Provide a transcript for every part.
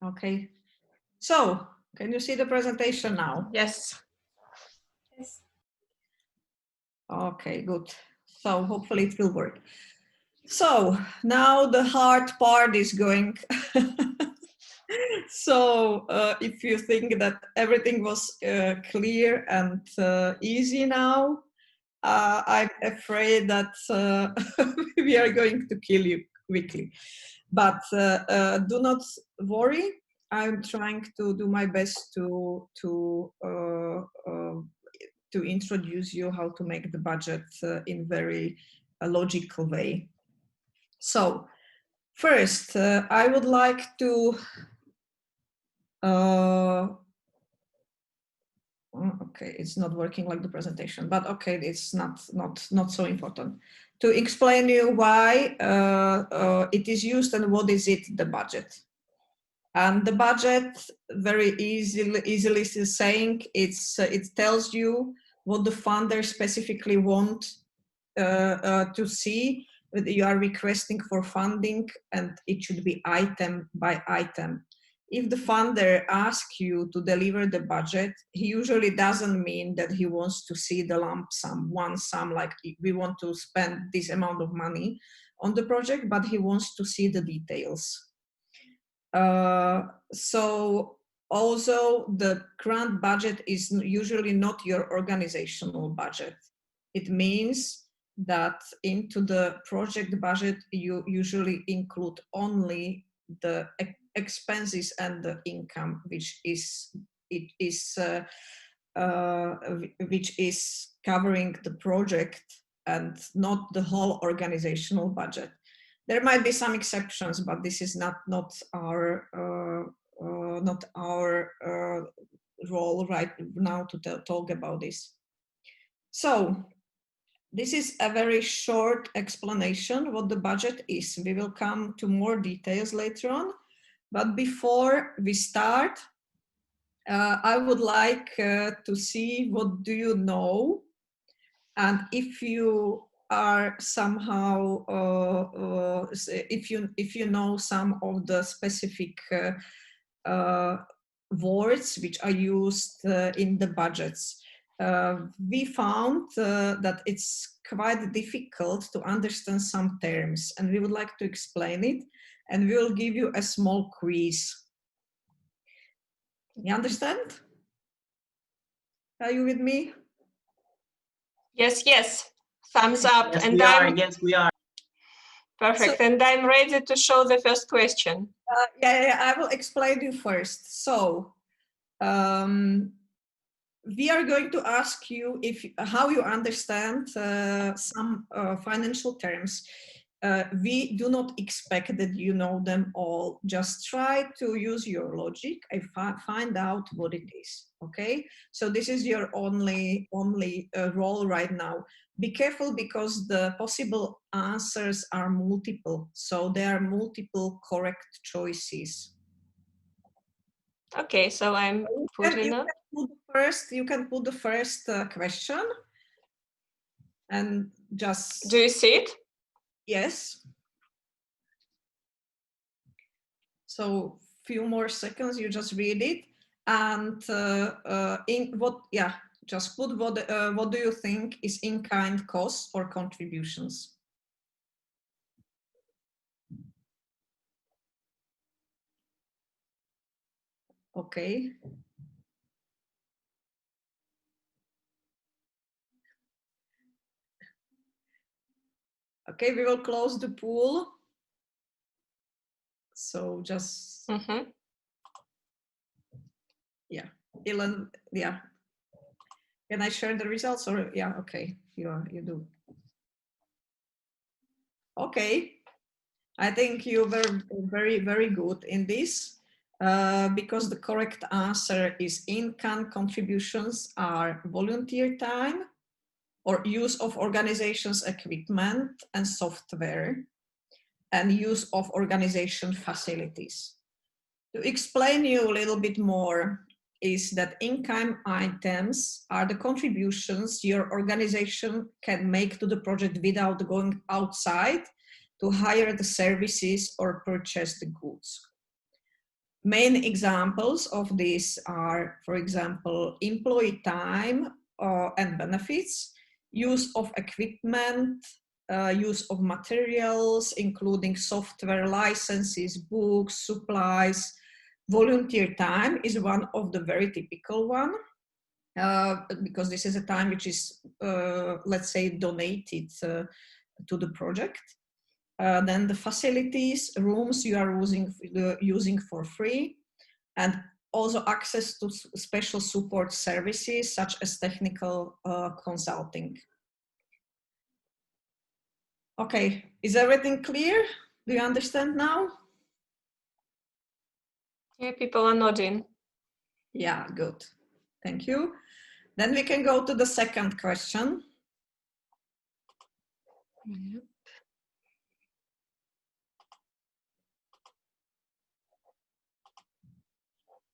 Okay. So, can you see the presentation now? Yes. Yes. Okay, good. So hopefully it will work. So now the hard part is going. So if you think that everything was clear and easy now, I'm afraid that we are going to kill you quickly. But do not worry. I'm trying to do my best to introduce you how to make the budget in very logical way. So first, I would like to okay, it's not working like the presentation, but okay, it's not so important. To explain you why it is used and what is it, the budget. And the budget, very easily is saying, it tells you what the funder specifically want to see. You are requesting for funding, and it should be item by item. If the funder asks you to deliver the budget, he usually doesn't mean that he wants to see the lump sum, one sum, like we want to spend this amount of money on the project, but he wants to see the details. So also the grant budget is usually not your organizational budget. It means that into the project budget you usually include only the expenses and the income, which is covering the project and not the whole organizational budget. There might be some exceptions, but this is not our role right now to talk about this. So this is a very short explanation what the budget is. We will come to more details later on, but before we start, I would like to see what do you know, and if you are somehow if you know some of the specific words which are used in the budgets. We found that it's quite difficult to understand some terms, and we would like to explain it, and we will give you a small quiz. You understand? Are you with me? Yes, yes. Thumbs up. Yes, And we are. Yes, we are. Perfect. So, and I'm ready to show the first question. Yeah, I will explain you first. So, we are going to ask you how you understand some financial terms. We do not expect that you know them all. Just try to use your logic and find out what it is. Okay, so this is your only role right now. Be careful because the possible answers are multiple, so there are multiple correct choices. Okay, so I'm putting up. You can put the first question and just. Do you see it? Yes. So few more seconds, you just read it, and just put what do you think is in-kind costs or contributions. Okay. Okay, we will close the pool. So just, yeah, Ilan, yeah. Can I share the results or, yeah, okay, you do. Okay, I think you were very, very good in this because the correct answer is in-kind contributions are volunteer time or use of organizations' equipment and software, and use of organization facilities. To explain you a little bit more is that in-kind items are the contributions your organization can make to the project without going outside to hire the services or purchase the goods. Main examples of this are, for example, employee time and benefits, use of equipment, use of materials, including software licenses, books, supplies. Volunteer time is one of the very typical one, because this is a time which is, let's say, donated to the project. Then the facilities, rooms you are using for free, and also access to special support services such as technical consulting. Okay, is everything clear? Do you understand now? Yeah, people are nodding. Yeah, good. Thank you. Then we can go to the second question.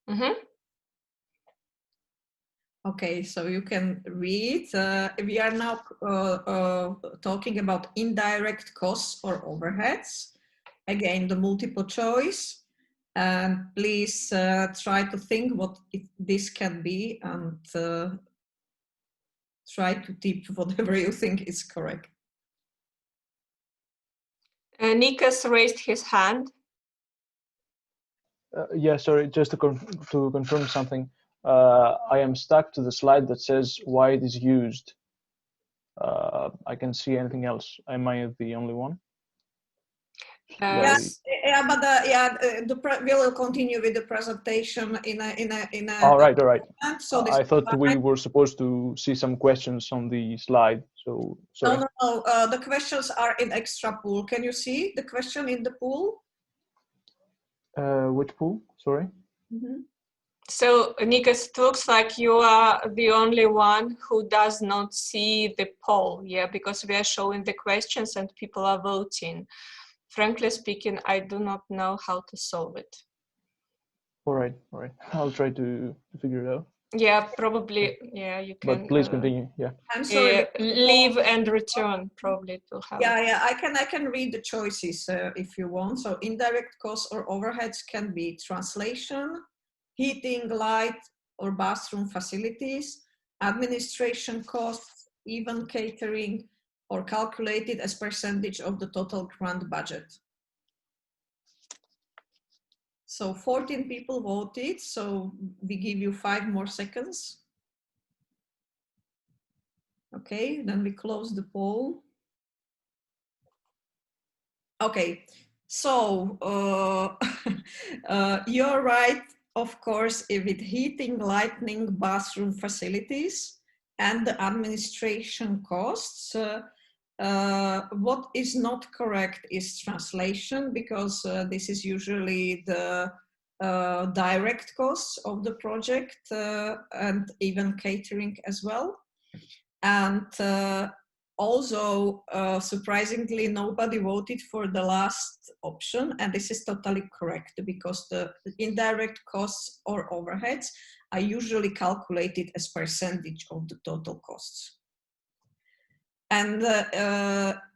Mm-hmm. Okay, so you can read. We are now talking about indirect costs or overheads. Again, the multiple choice. And please try to think what this can be, and try to tip whatever you think is correct. Nikas raised his hand. Yeah, sorry, just to confirm something. I am stuck to the slide that says why it is used. I can see anything else. Am I the only one? Yes, yeah, but we will continue with the presentation in a. All right, all right. So I thought we were supposed to see some questions on the slide. So sorry. No. The questions are in extra pool. Can you see the question in the pool? Which pool? Sorry. Mm-hmm. So, Nikas, it looks like you are the only one who does not see the poll, yeah, because we are showing the questions and people are voting. Frankly speaking, I do not know how to solve it. All right. I'll try to figure it out. Yeah, probably, yeah, you can. But please continue, yeah. I'm sorry. Leave and return, probably to help. Yeah, I can read the choices if you want. So indirect costs or overheads can be translation, heating, light or bathroom facilities, administration costs, even catering, or calculated as percentage of the total grant budget. So 14 people voted, so we give you 5 more seconds. Okay, then we close the poll. Okay, so you're right, of course, with heating, lighting, bathroom facilities, and the administration costs. What is not correct is translation, because this is usually the direct costs of the project, and even catering as well. And also, surprisingly, nobody voted for the last option, and this is totally correct, because the indirect costs or overheads are usually calculated as percentage of the total costs. And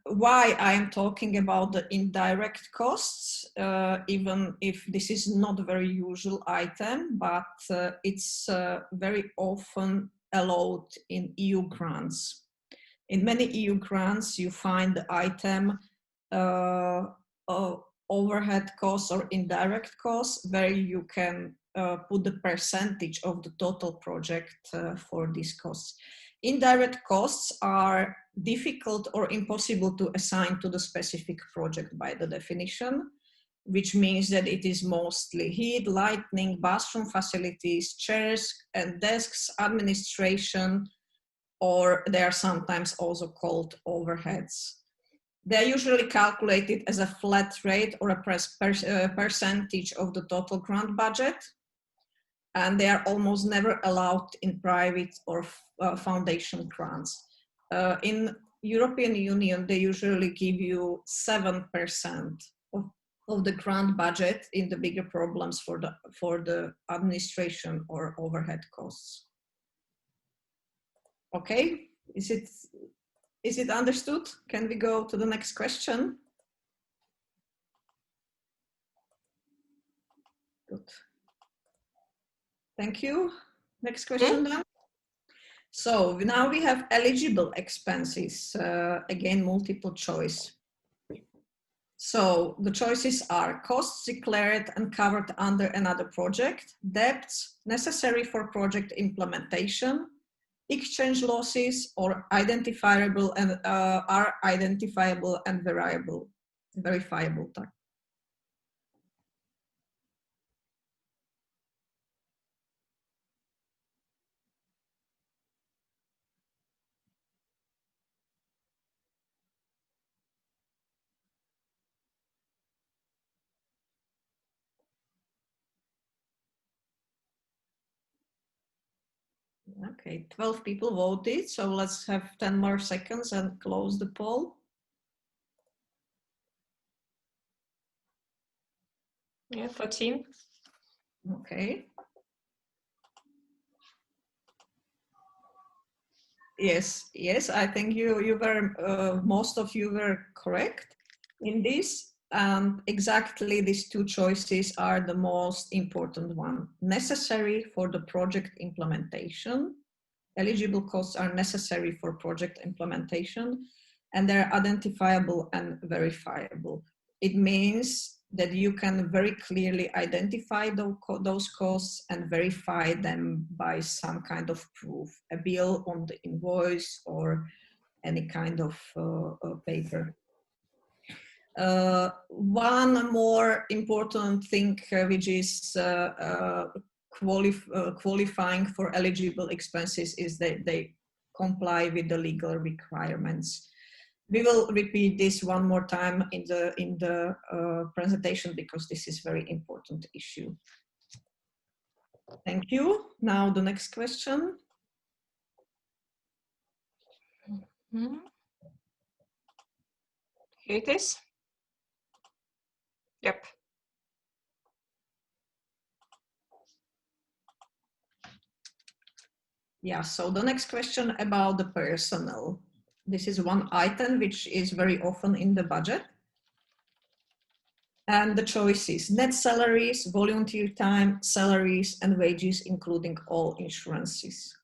why I am talking about the indirect costs, even if this is not a very usual item, but it's very often allowed in EU grants. In many EU grants, you find the item overhead costs or indirect costs, where you can put the percentage of the total project for these costs. Indirect costs are difficult or impossible to assign to the specific project by the definition, which means that it is mostly heat, lighting, bathroom facilities, chairs and desks, administration, or they are sometimes also called overheads. They are usually calculated as a flat rate or a percentage of the total grant budget, and they are almost never allowed in private or foundation grants. In European Union, they usually give you 7% of the grant budget in the bigger problems for the administration or overhead costs. Okay, is it understood? Can we go to the next question? Good. Thank you. Next question then. So now we have eligible expenses, again, multiple choice. So the choices are costs declared and covered under another project, debts necessary for project implementation, exchange losses, or identifiable and are identifiable and verifiable. Okay, 12 people voted, so let's have 10 more seconds and close the poll. Yeah, 14. Okay. Yes, I think you were, most of you were correct in this. Exactly these two choices are the most important one. Necessary for the project implementation. Eligible costs are necessary for project implementation, and they're identifiable and verifiable. It means that you can very clearly identify those costs and verify them by some kind of proof, a bill on the invoice or any kind of paper. One more important thing, which is qualifying for eligible expenses, is that they comply with the legal requirements. We will repeat this one more time in the presentation because this is very important issue. Thank you. Now the next question. Here it is. Yep. Yeah, so the next question about the personnel. This is one item which is very often in the budget. And the choices: net salaries, volunteer time, salaries, and wages, including all insurances.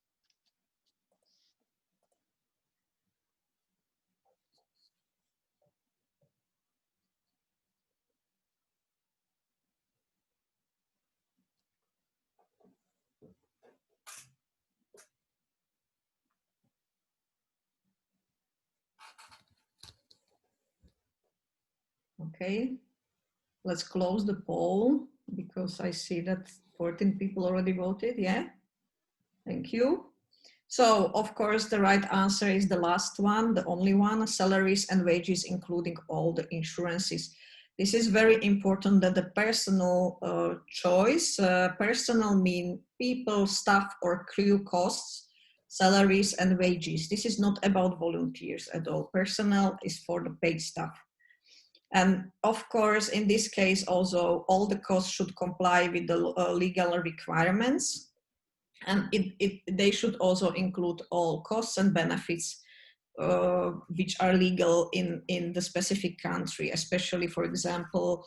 Okay, let's close the poll because I see that 14 people already voted. Yeah, thank you. So of course the right answer is the last one, the only one: salaries and wages, including all the insurances. This is very important, that the personal choice. Personal mean people, staff, or crew costs, salaries and wages. This is not about volunteers at all. Personnel is for the paid staff. And of course, in this case, also all the costs should comply with the legal requirements. And they should also include all costs and benefits which are legal in the specific country, especially, for example,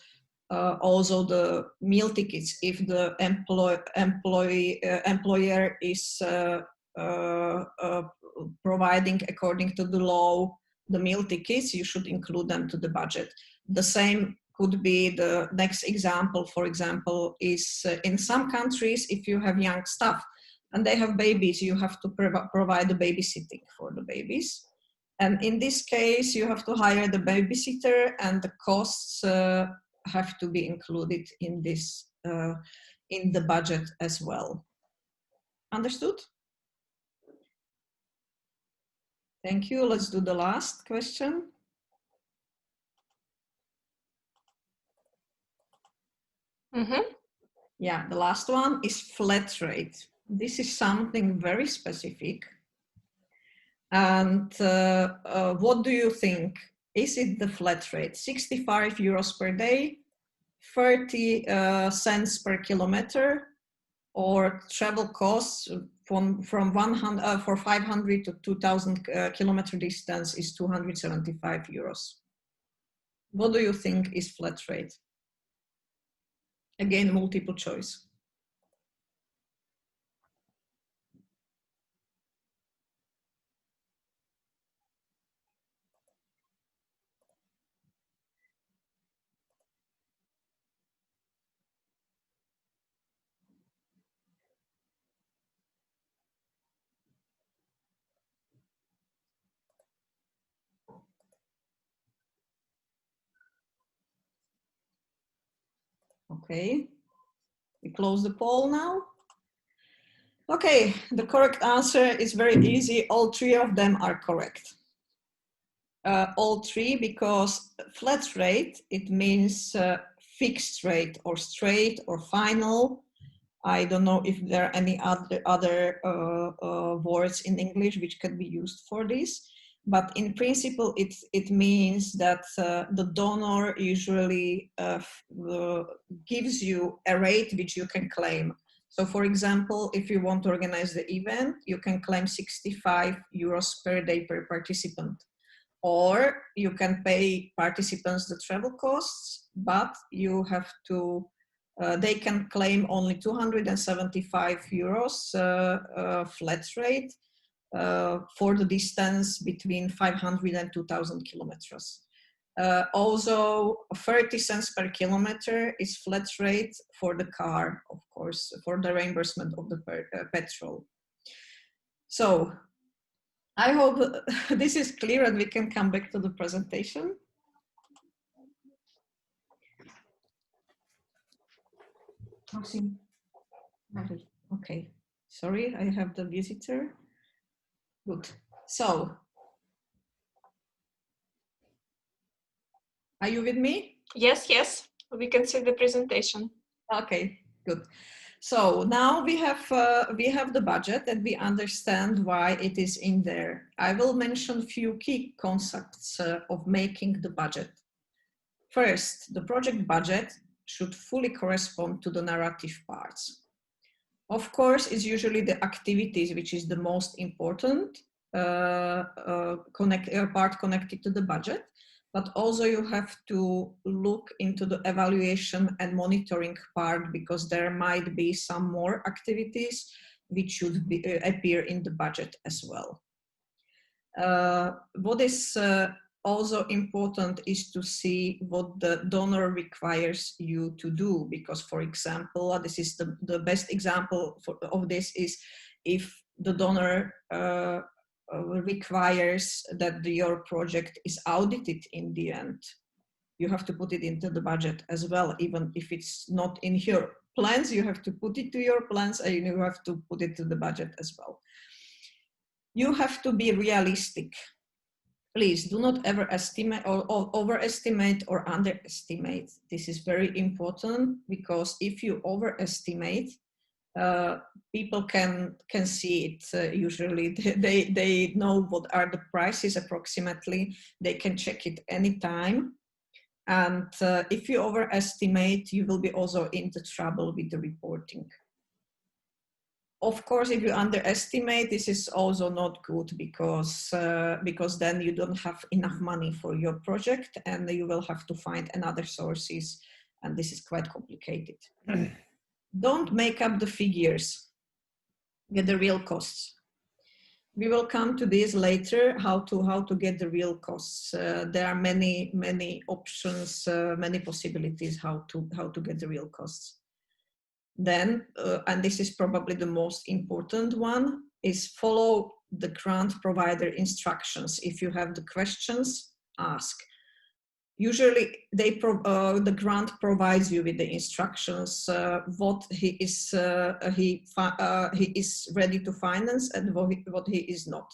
also the meal tickets. If the employer is providing according to the law the meal tickets, you should include them to the budget. The same could be the next example, for example, is in some countries, if you have young staff and they have babies, you have to provide the babysitting for the babies. And in this case, you have to hire the babysitter, and the costs have to be included in this, in the budget as well. Understood? Thank you. Let's do the last question. Yeah, the last one is flat rate. This is something very specific. And what do you think? Is it the flat rate? 65 euros per day, 30 cents per kilometer, or travel costs from 100 for 500 to 2000 kilometer distance is 275 euros. What do you think is flat rate? Again, multiple choice. Okay, we close the poll now. Okay, the correct answer is very easy. All three of them are correct. All three, because flat rate, it means fixed rate or straight or final. I don't know if there are any other words in English which can be used for this. But in principle, it means that the donor usually gives you a rate which you can claim. So for example, if you want to organize the event, you can claim 65 euros per day per participant. Or you can pay participants the travel costs, but you have to, they can claim only 275 euros flat rate for the distance between 500 and 2000 kilometers. Also, 30 cents per kilometer is flat rate for the car, of course, for the reimbursement of the petrol. So I hope this is clear and we can come back to the presentation. Okay, sorry, I have the visitor. Good. So, are you with me? Yes, yes, we can see the presentation. Okay, good. So now we have the budget and we understand why it is in there. I will mention few key concepts of making the budget. First, the project budget should fully correspond to the narrative parts. Of course, it's usually the activities which is the most important part connected to the budget, but also you have to look into the evaluation and monitoring part because there might be some more activities which should be, appear in the budget as well. What is also important is to see what the donor requires you to do, because for example, this is the best example of this is if the donor requires that your project is audited in the end. You have to put it into the budget as well, even if it's not in your plans, you have to put it to your plans and you have to put it to the budget as well. You have to be realistic. Please do not ever estimate or overestimate or underestimate. This is very important because if you overestimate, people can see it. Usually they know what are the prices approximately. They can check it anytime. And if you overestimate, you will be also into trouble with the reporting. Of course, if you underestimate, this is also not good because then you don't have enough money for your project and you will have to find another sources, and this is quite complicated. Don't make up the figures, get the real costs. We will come to this later, how to get the real costs. There are many options, many possibilities how to get the real costs. Then, and this is probably the most important one, is follow the grant provider instructions. If you have the questions, ask. Usually, the grant provides you with the instructions what he is ready to finance and what he is not.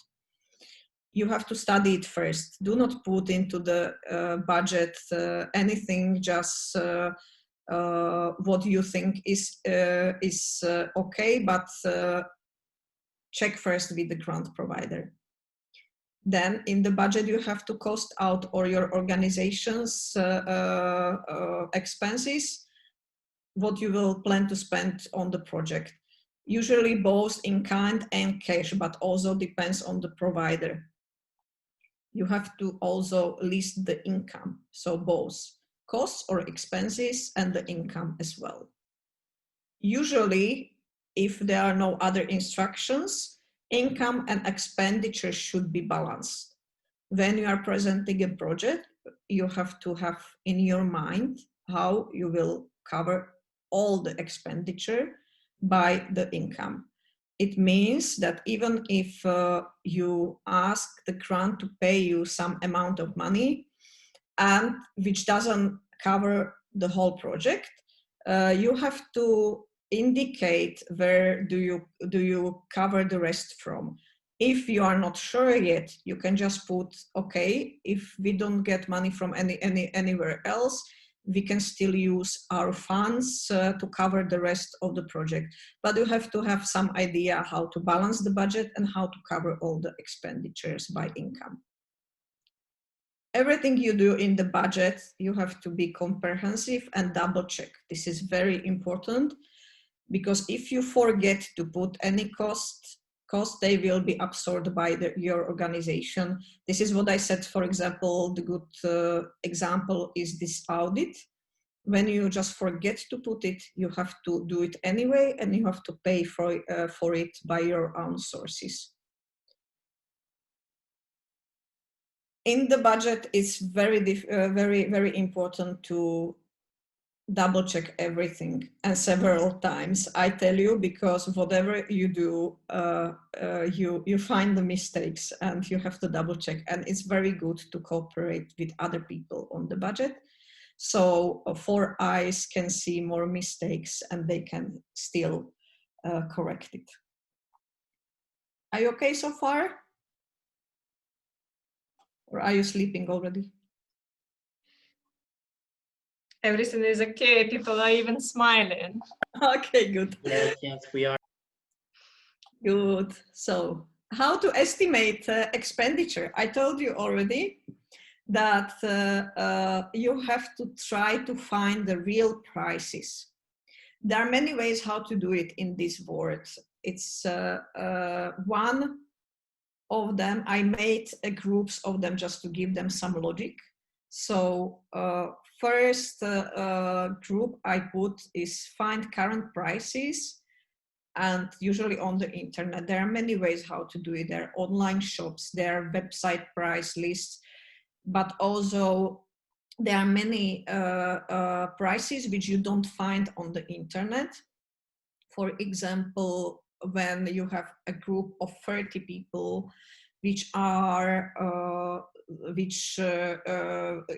You have to study it first. Do not put into the budget anything just what you think is okay, but check first with the grant provider. Then in the budget you have to cost out all your organization's expenses, what you will plan to spend on the project. Usually both in kind and cash, but also depends on the provider. You have to also list the income, so both costs or expenses and the income as well. Usually, if there are no other instructions, income and expenditure should be balanced. When you are presenting a project, you have to have in your mind how you will cover all the expenditure by the income. It means that even if you ask the grant to pay you some amount of money and which doesn't cover the whole project, you have to indicate where do you cover the rest from. If you are not sure yet, you can just put, okay, if we don't get money from anywhere else, we can still use our funds to cover the rest of the project. But you have to have some idea how to balance the budget and how to cover all the expenditures by income. Everything you do in the budget, you have to be comprehensive and double check. This is very important because if you forget to put any cost, they will be absorbed by your organization. This is what I said, for example, the good example is this audit. When you just forget to put it, you have to do it anyway, and you have to pay for it by your own sources. In the budget, it's very important to double check everything, and several times I tell you, because whatever you do, you find the mistakes and you have to double check, and it's very good to cooperate with other people on the budget. So 4 eyes can see more mistakes and they can still correct it. Are you okay so far? Or are you sleeping already? Everything is okay. People are even smiling. Okay, good. Yes, we are. Good. So how to estimate expenditure? I told you already that you have to try to find the real prices. There are many ways how to do it in this board. It's one of them, I made groups of them just to give them some logic. So first group I put is find current prices, and usually on the internet. There are many ways how to do it. There are online shops, there are website price lists, but also there are many prices which you don't find on the internet. For example, when you have a group of 30 people, which are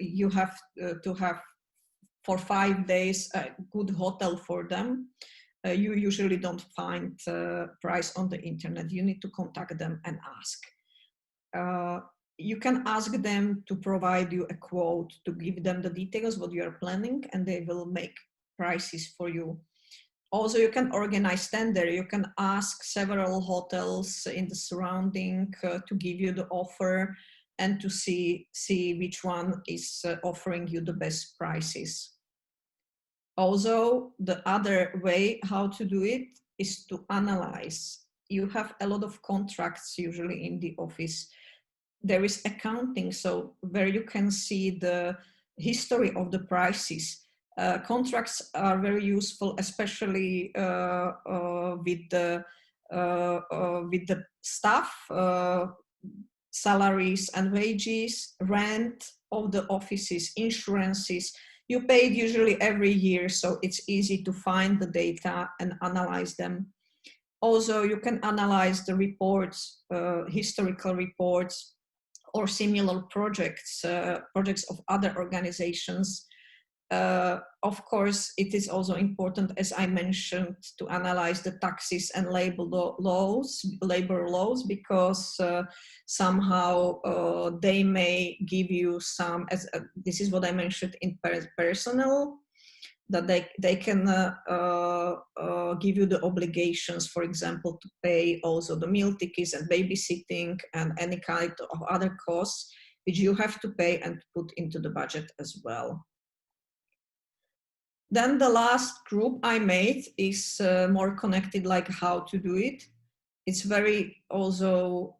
you have to have for 5 days a good hotel for them, you usually don't find price on the internet. You need to contact them and ask. You can ask them to provide you a quote, to give them the details what you are planning, and they will make prices for you. Also, you can organize tender. You can ask several hotels in the surrounding to give you the offer and to see which one is offering you the best prices. Also, the other way how to do it is to analyze. You have a lot of contracts usually in the office. There is accounting, so where you can see the history of the prices. Contracts are very useful, especially with the staff, salaries and wages, rent of the offices, insurances. You pay it usually every year, so it's easy to find the data and analyze them. Also, you can analyze the reports, historical reports, or similar projects of other organizations. Of course, it is also important, as I mentioned, to analyze the taxes and labor laws, because somehow they may give you some, this is what I mentioned in personnel, that they can give you the obligations, for example, to pay also the meal tickets and babysitting and any kind of other costs which you have to pay and put into the budget as well. Then the last group I made is more connected, like how to do it. It's very also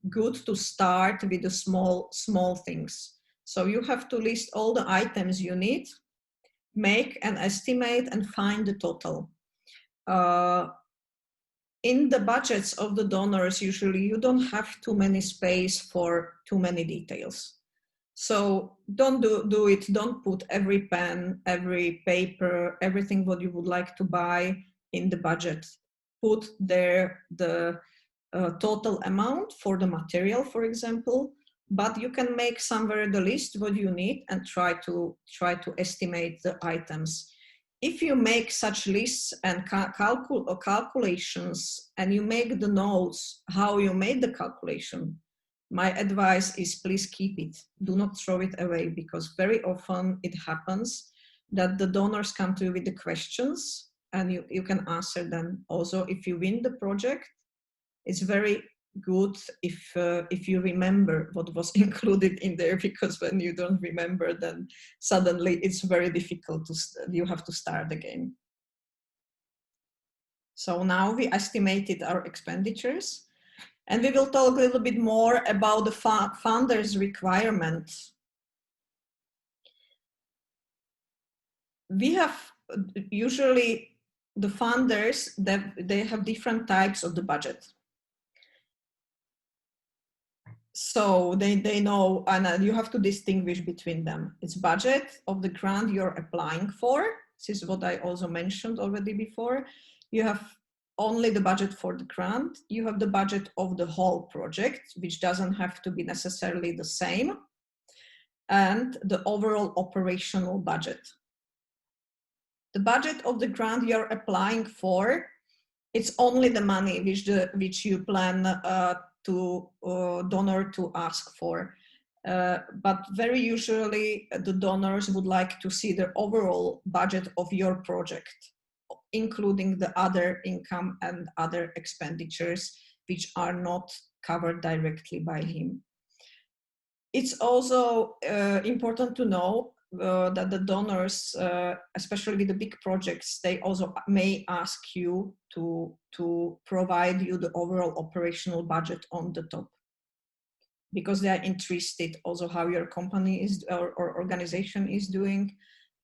good to start with the small things. So you have to list all the items you need, make an estimate and find the total. in the budgets of the donors, usually you don't have too many space for too many details. So don't do it, don't put every pen, every paper, everything what you would like to buy in the budget. Put there the total amount for the material, for example, but you can make somewhere the list what you need and try to estimate the items. If you make such lists and calculations and you make the notes how you made the calculation, my advice is please keep it. Do not throw it away, because very often it happens that the donors come to you with the questions and you can answer them. Also, if you win the project, it's very good if you remember what was included in there, because when you don't remember, then suddenly it's very difficult you have to start again. So now we estimated our expenditures, and we will talk a little bit more about the funders' requirements. We have usually the funders that they have different types of the budget. So they know, and you have to distinguish between them. It's budget of the grant you're applying for. This is what I also mentioned already before. You have only the budget for the grant. You have the budget of the whole project, which doesn't have to be necessarily the same, and the overall operational budget. The budget of the grant you're applying for, it's only the money which you plan to donor to ask for. But very usually the donors would like to see the overall budget of your project, including the other income and other expenditures which are not covered directly by him. It's also important to know that the donors, especially with the big projects, they also may ask you to provide you the overall operational budget on the top, because they are interested also how your company is or organization is doing,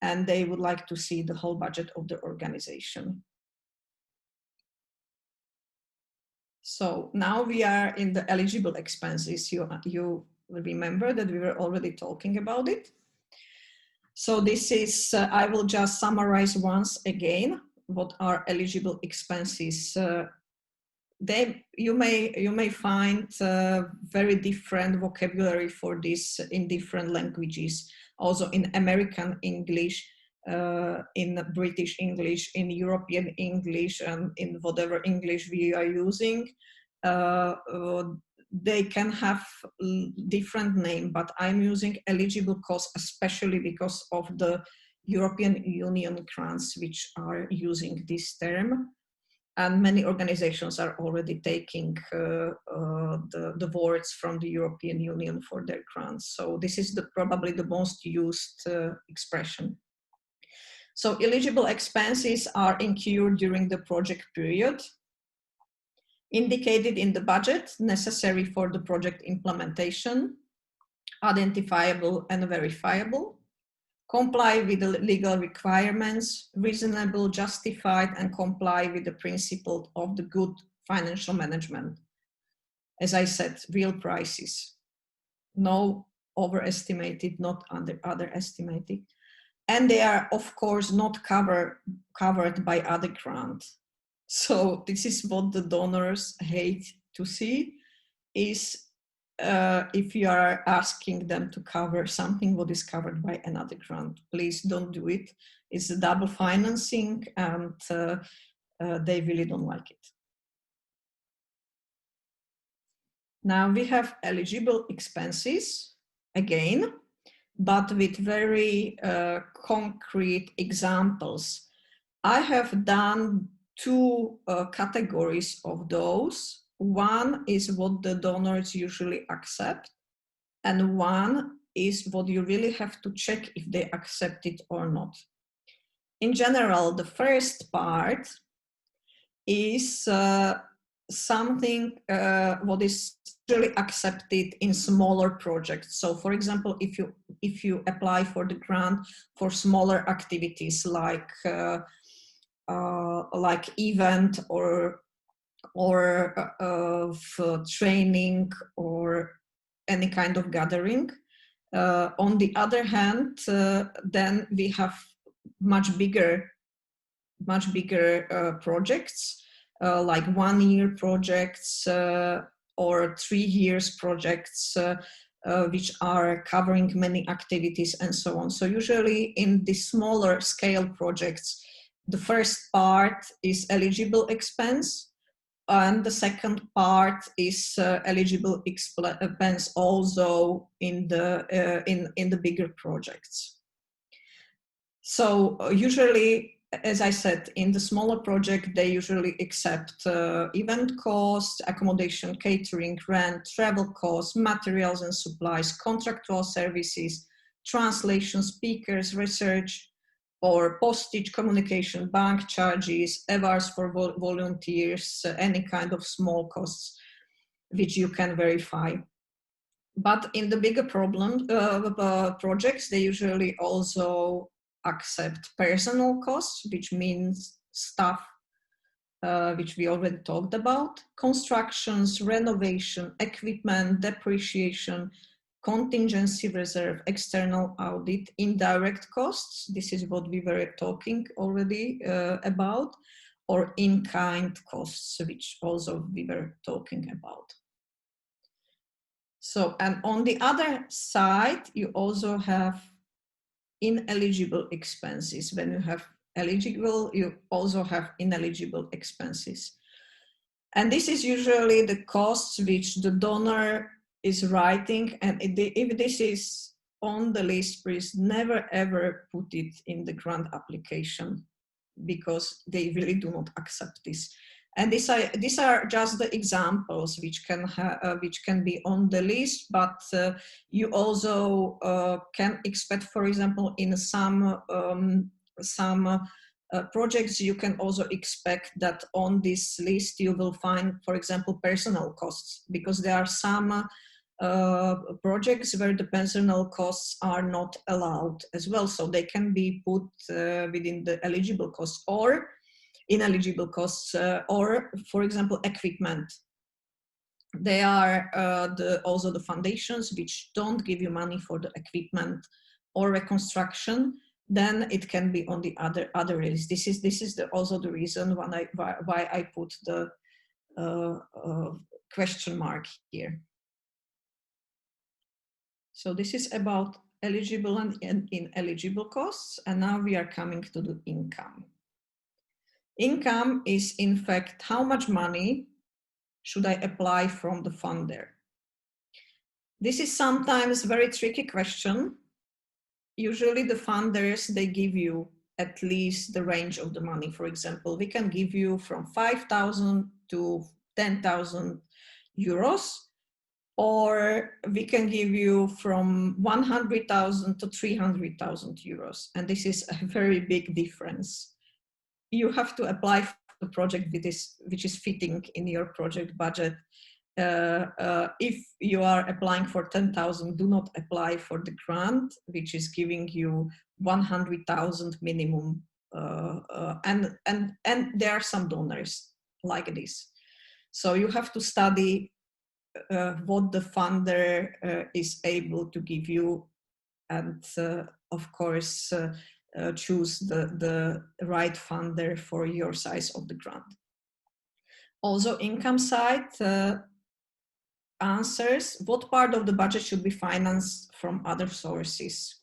and they would like to see the whole budget of the organization. So now we are in the eligible expenses. You remember that we were already talking about it. So this is, I will just summarize once again what are eligible expenses. You may find very different vocabulary for this in different languages, also in American English, in British English, in European English, and in whatever English we are using. They can have different name, but I'm using eligible costs, especially because of the European Union grants, which are using this term. And many organizations are already taking the words from the European Union for their grants. So this is probably the most used expression. So eligible expenses are incurred during the project period, indicated in the budget, necessary for the project implementation, identifiable and verifiable, comply with the legal requirements, reasonable, justified, and comply with the principle of the good financial management. As I said, real prices, no overestimated, not underestimated. And they are, of course, not covered by other grants. So this is what the donors hate to see, is if you are asking them to cover something what is covered by another grant. Please don't do it. It's a double financing, and they really don't like it. Now we have eligible expenses again, but with very concrete examples. I have done two categories of those. One is what the donors usually accept, and one is what you really have to check if they accept it or not. In general, the first part is something what is really accepted in smaller projects. So for example, if you apply for the grant for smaller activities like like event or of training or any kind of gathering. On the other hand, then we have much bigger projects, like 1 year projects or 3 years projects, which are covering many activities and so on. So usually in the smaller scale projects, the first part is eligible expense, and the second part is eligible expense also in the bigger projects. So usually, as I said, in the smaller project, they usually accept event costs, accommodation, catering, rent, travel costs, materials and supplies, contractual services, translation, speakers, research, or postage, communication, bank charges, hours for volunteers, any kind of small costs which you can verify. But in the bigger projects, they usually also accept personal costs, which means staff, which we already talked about, constructions, renovation, equipment, depreciation, contingency reserve, external audit, indirect costs. This is what we were talking already about, or in-kind costs, which also we were talking about. So, and on the other side, you also have ineligible expenses. When you have eligible, you also have ineligible expenses. And this is usually the costs which the donor is writing. And if this is on the list, please never ever put it in the grant application, because they really do not accept this. And these are just the examples which can be on the list, but you also can expect, for example, in some projects, you can also expect that on this list you will find, for example, personnel costs, because there are some projects where the personnel costs are not allowed as well. So they can be put within the eligible costs or ineligible costs, or, for example, equipment. They are also the foundations which don't give you money for the equipment or reconstruction. Then it can be on the other list. This is also the reason why I put the question mark here. So this is about eligible and ineligible costs, and now we are coming to the income. Income is, in fact, how much money should I apply from the funder? This is sometimes a very tricky question. Usually the funders, they give you at least the range of the money. For example, we can give you from 5,000 to 10,000 euros, or we can give you from 100,000 to 300,000 euros. And this is a very big difference. You have to apply for the project which is fitting in your project budget. If you are applying for 10,000, do not apply for the grant, which is giving you 100,000 minimum. And there are some donors like this. So you have to study what the funder is able to give you, and of course, choose the right funder for your size of the grant. Also, income side answers what part of the budget should be financed from other sources.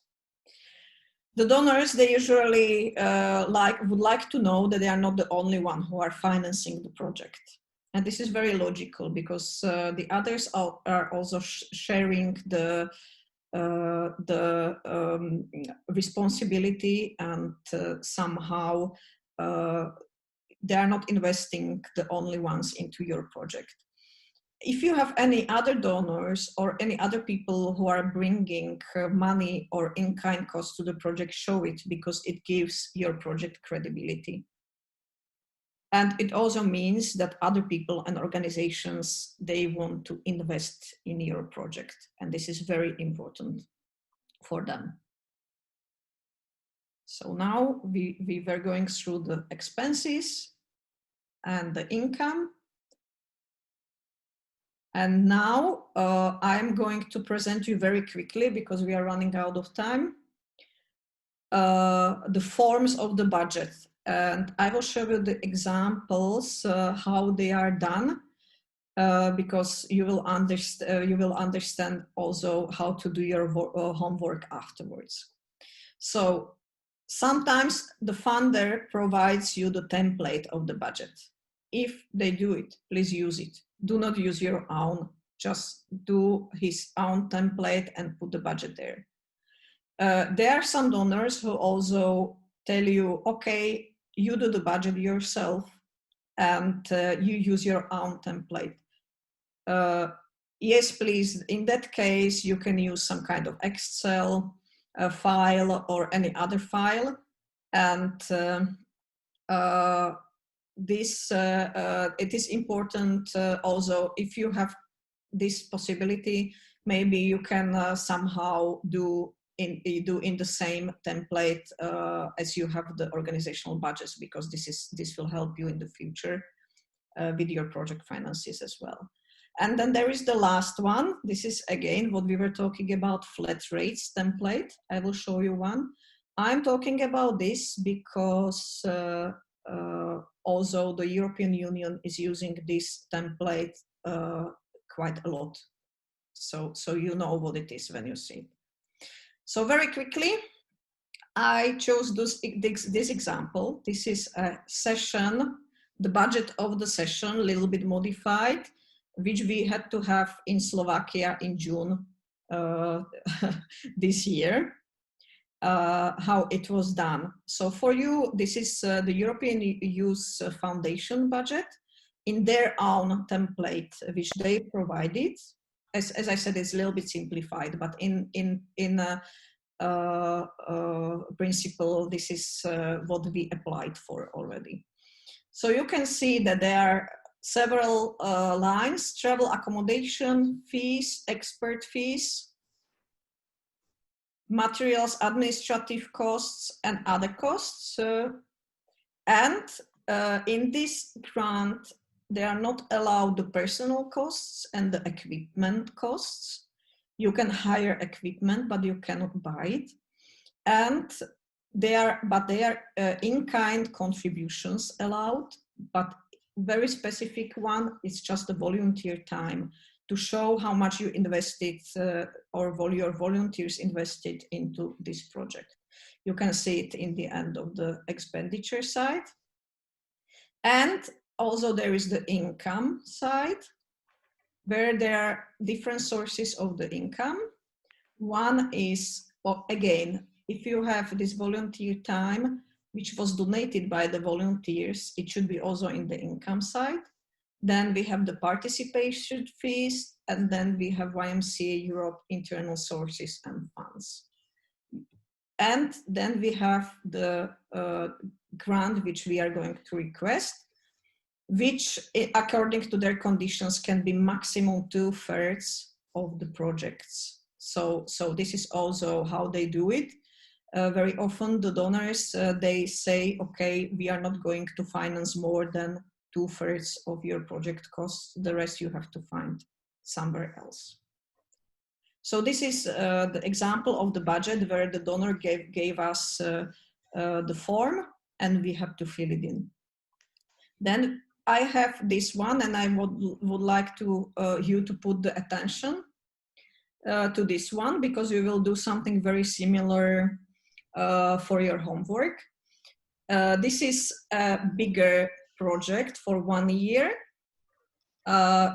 The donors, they usually would like to know that they are not the only one who are financing the project. And this is very logical, because the others are also sharing the responsibility, and somehow they are not investing the only ones into your project. If you have any other donors or any other people who are bringing money or in-kind costs to the project, show it, because it gives your project credibility. And it also means that other people and organizations, they want to invest in your project. And this is very important for them. So now we were going through the expenses and the income. And now I'm going to present you very quickly, because we are running out of time, the forms of the budget. And I will show you the examples, how they are done, because you will understand also how to do your homework afterwards. So sometimes the funder provides you the template of the budget. If they do it, please use it. Do not use your own, just do his own template and put the budget there. There are some donors who also tell you, okay, you do the budget yourself and you use your own template. Yes, please, in that case, you can use some kind of Excel file or any other file. And it is important also, if you have this possibility, maybe you can somehow do in the same template as you have the organizational budgets, because this will help you in the future with your project finances as well. And then there is the last one. This is again what we were talking about, flat rates template. I will show you one. I'm talking about this because also the European Union is using this template quite a lot. So you know what it is when you see it. So very quickly, I chose this example. This is a session, the budget of the session, a little bit modified, which we had to have in Slovakia in June this year. How it was done. So for you, this is the European Youth Foundation budget in their own template, which they provided. As I said, it's a little bit simplified, but in principle, this is what we applied for already. So you can see that there are several lines: travel accommodation fees, expert fees, materials, administrative costs, and other costs. And in this grant, they are not allowed the personal costs and the equipment costs. You can hire equipment, but you cannot buy it. And they are in-kind contributions allowed, but very specific one, it's just the volunteer time, to show how much you invested or your volunteers invested into this project. You can see it in the end of the expenditure side. And also there is the income side, where there are different sources of the income. One is, again, if you have this volunteer time, which was donated by the volunteers, it should be also in the income side. Then we have the participation fees, and then we have YMCA Europe internal sources and funds. And then we have the grant which we are going to request, which according to their conditions can be maximum 2/3 of the projects. So this is also how they do it. Very often the donors, they say, okay, we are not going to finance more than 2/3 of your project costs. The rest you have to find somewhere else. So this is the example of the budget where the donor gave us the form and we have to fill it in. Then I have this one, and I would like to you to put the attention to this one, because we will do something very similar for your homework. This is a bigger project for 1 year.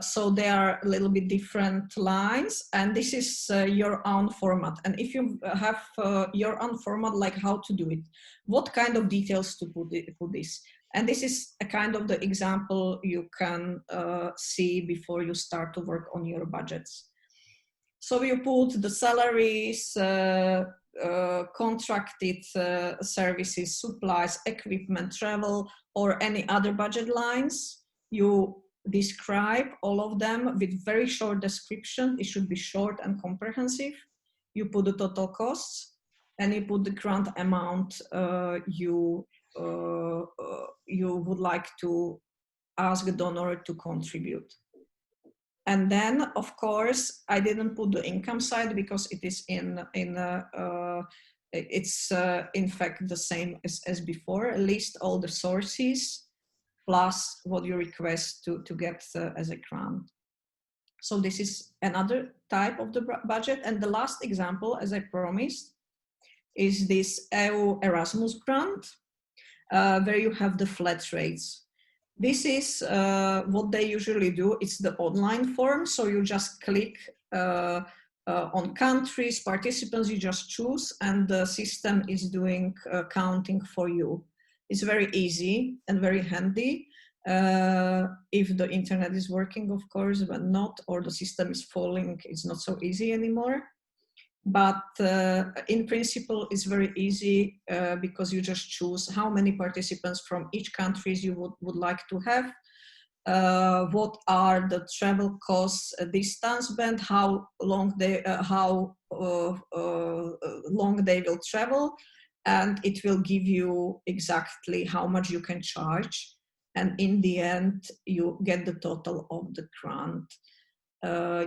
So there are a little bit different lines, and this is your own format. And if you have your own format, like how to do it, what kind of details to put this. And this is a kind of the example you can see before you start to work on your budgets. So you put the salaries, contracted services, supplies, equipment, travel, or any other budget lines. You describe all of them with very short description. It should be short and comprehensive. You put the total costs. and you put the grant amount you would like to ask a donor to contribute. And then, of course, I didn't put the income side because it is in fact the same as before. List all the sources plus what you request to get as a grant. So this is another type of the budget. And the last example, as I promised, is this EU Erasmus grant, where you have the flat rates. This is what they usually do. It's the online form. So you just click on countries, participants, you just choose, and the system is doing counting for you. It's very easy and very handy. If the internet is working, of course, but not, or the system is falling, it's not so easy anymore. But in principle, it's very easy because you just choose how many participants from each countries you would like to have, what are the travel costs, distance band, how long they will travel, and it will give you exactly how much you can charge. And in the end, you get the total of the grant.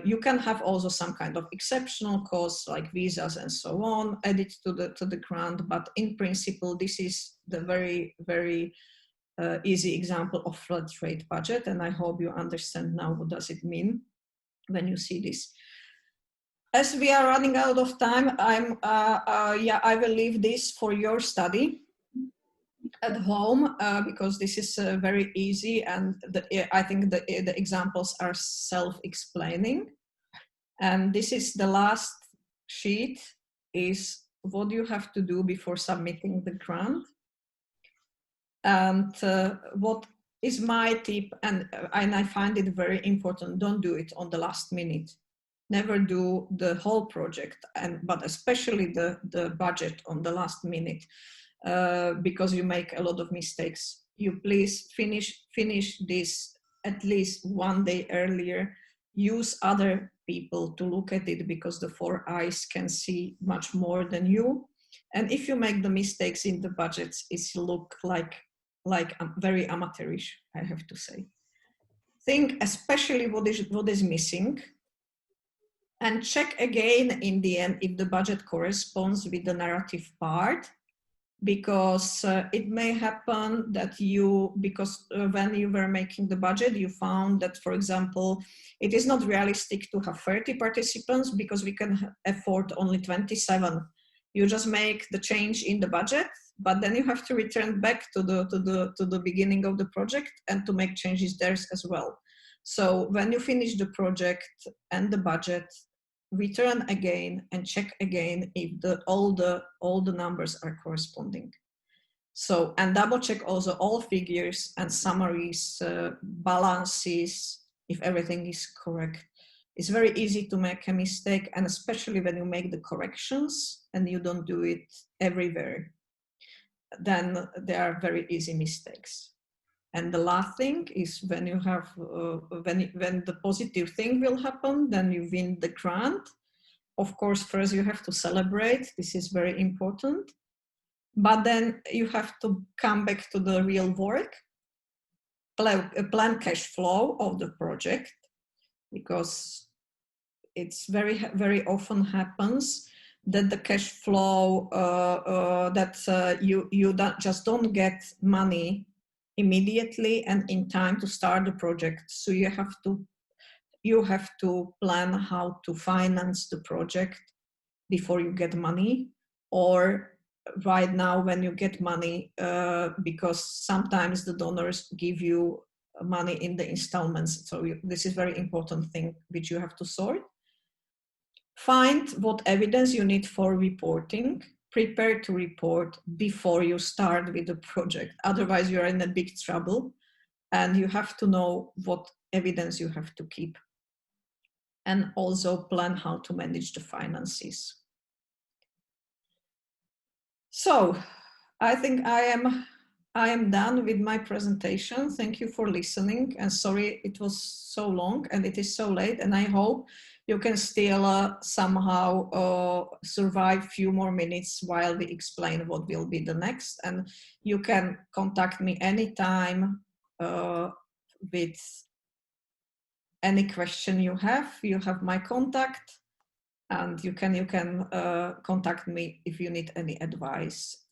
You can have also some kind of exceptional costs like visas and so on added to the grant, but in principle, this is the very, very easy example of flat rate budget, and I hope you understand now what does it mean when you see this. As we are running out of time, I will leave this for your study at home because this is very easy, and I think the examples are self-explaining. And this is the last sheet, is what you have to do before submitting the grant. And what is my tip, and I find it very important, don't do it on the last minute. Never do the whole project, but especially the budget on the last minute. Because you make a lot of mistakes. You please finish this at least one day earlier. Use other people to look at it because the four eyes can see much more than you. And if you make the mistakes in the budgets, it's look like very amateurish, I have to say. Think especially what is missing, and check again in the end if the budget corresponds with the narrative part. Because it may happen that when you were making the budget, you found that, for example, it is not realistic to have 30 participants because we can afford only 27. You just make the change in the budget, but then you have to return back to the beginning of the project and to make changes there as well. So when you finish the project and the budget, return again and check again if all the numbers are corresponding. So, and double check also all figures and summaries, balances, if everything is correct. It's very easy to make a mistake, and especially when you make the corrections and you don't do it everywhere, then there are very easy mistakes. And the last thing is when you have when the positive thing will happen, then you win the grant. Of course, first you have to celebrate. This is very important. But then you have to come back to the real work, plan cash flow of the project, because it's very, very often happens that the cash flow, you just don't get money immediately and in time to start the project. So you have to plan how to finance the project before you get money, or right now when you get money, because sometimes the donors give you money in the installments. So this is very important thing which you have to sort. Find what evidence you need for reporting. Prepare to report before you start with the project. Otherwise, you're in a big trouble, and you have to know what evidence you have to keep. And also plan how to manage the finances. So I think I I am done with my presentation. Thank you for listening, and sorry it was so long and it is so late, and I hope you can still somehow survive a few more minutes while we explain what will be the next. And you can contact me anytime with any question you have. You have my contact, and you can contact me if you need any advice